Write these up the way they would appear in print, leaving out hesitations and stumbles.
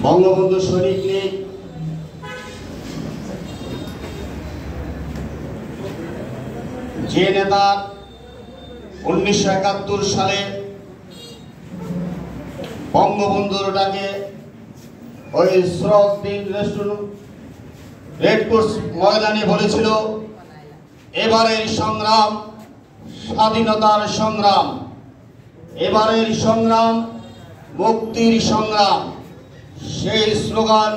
বঙ্গবন্ধু সৈনিক লীগ যে নেতা 1971 সালে বঙ্গবন্ধুর ডাকে ওই সরদ্দিন রেডক্রস ময়দানে বলেছিল, এবারের সংগ্রাম স্বাধীনতার সংগ্রাম, এবারের সংগ্রাম মুক্তির সংগ্রাম। সেই স্লোগান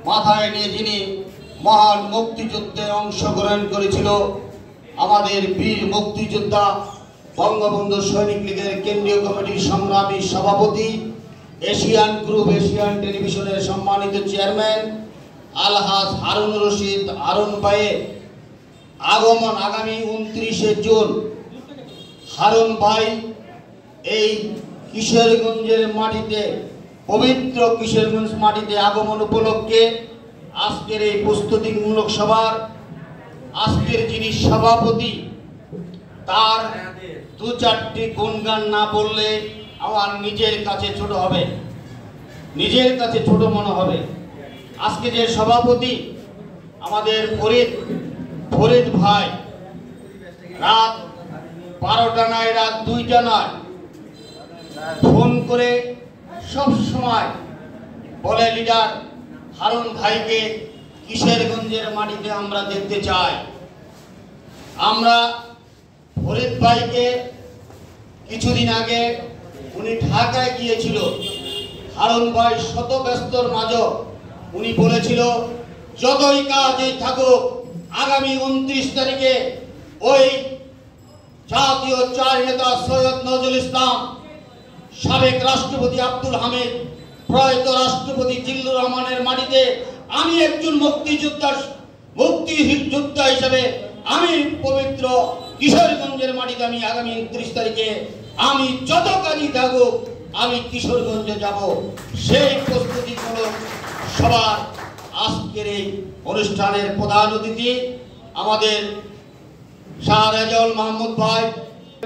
মাথায় নিয়ে যিনি মহান মুক্তিযুদ্ধে অংশগ্রহণ করেছিল আমাদের বীর মুক্তিযোদ্ধা বঙ্গবন্ধু সৈনিক লীগের কেন্দ্রীয় কমিটির সংগ্রামী সভাপতি, এশিয়ান গ্রুপ এশিয়ান টেলিভিশনের সম্মানিত চেয়ারম্যান আলহাজ হারুন রশিদ হারুন ভাইয়ের আগমন আগামী 29 জুন। হারুন ভাই এই কিশোরগঞ্জের মাটিতে, পবিত্র কিশোরগঞ্জ মাটিতে আগমন উপলক্ষে আজকের এই প্রস্তুতিমূলক সভার আজকের যিনি সভাপতি, তার দু চারটি গুণগান না বললে আমার নিজের কাছে ছোট হবে, নিজের কাছে ছোট মনে হবে। আজকে যে সভাপতি আমাদের ফরিদ ভাই, রাত 12টা নয়, রাত 2টা নয়, ফোন করে সব সময় বলে, লিডার হারুন ভাইকে কিশোরগঞ্জের মাটিতে আমরা দেখতে চাই। আমরা ফরিদ ভাইকে কিছুদিন আগে উনি ঢাকায় গিয়েছিল, হারুন ভাই শত ব্যস্তর মাঝে উনি বলেছিল, যতই কাজেই থাকুক আগামী 29 তারিখে ওই জাতীয় চার নেতা সৈয়দ নজরুল ইসলাম, সাবেক রাষ্ট্রপতি আব্দুল হামিদ, প্রয়াত রাষ্ট্রপতি জিল্লুর রহমানের মাটিতে আমি একজন মুক্তিযোদ্ধা হিসেবে আমি পবিত্র কিশোরগঞ্জের মাটিতে আমি আগামী 29 তারিখে আমি যত কাজই থাকুক আমি কিশোরগঞ্জে যাব। সেই প্রস্তুতিমূলক সবার আজকের এই অনুষ্ঠানের প্রধান অতিথি আমাদের শাহ রেজাউল মাহমুদ ভাই।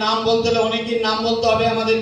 নাম বলতে হলে অনেকের নাম বলতে হবে আমাদের।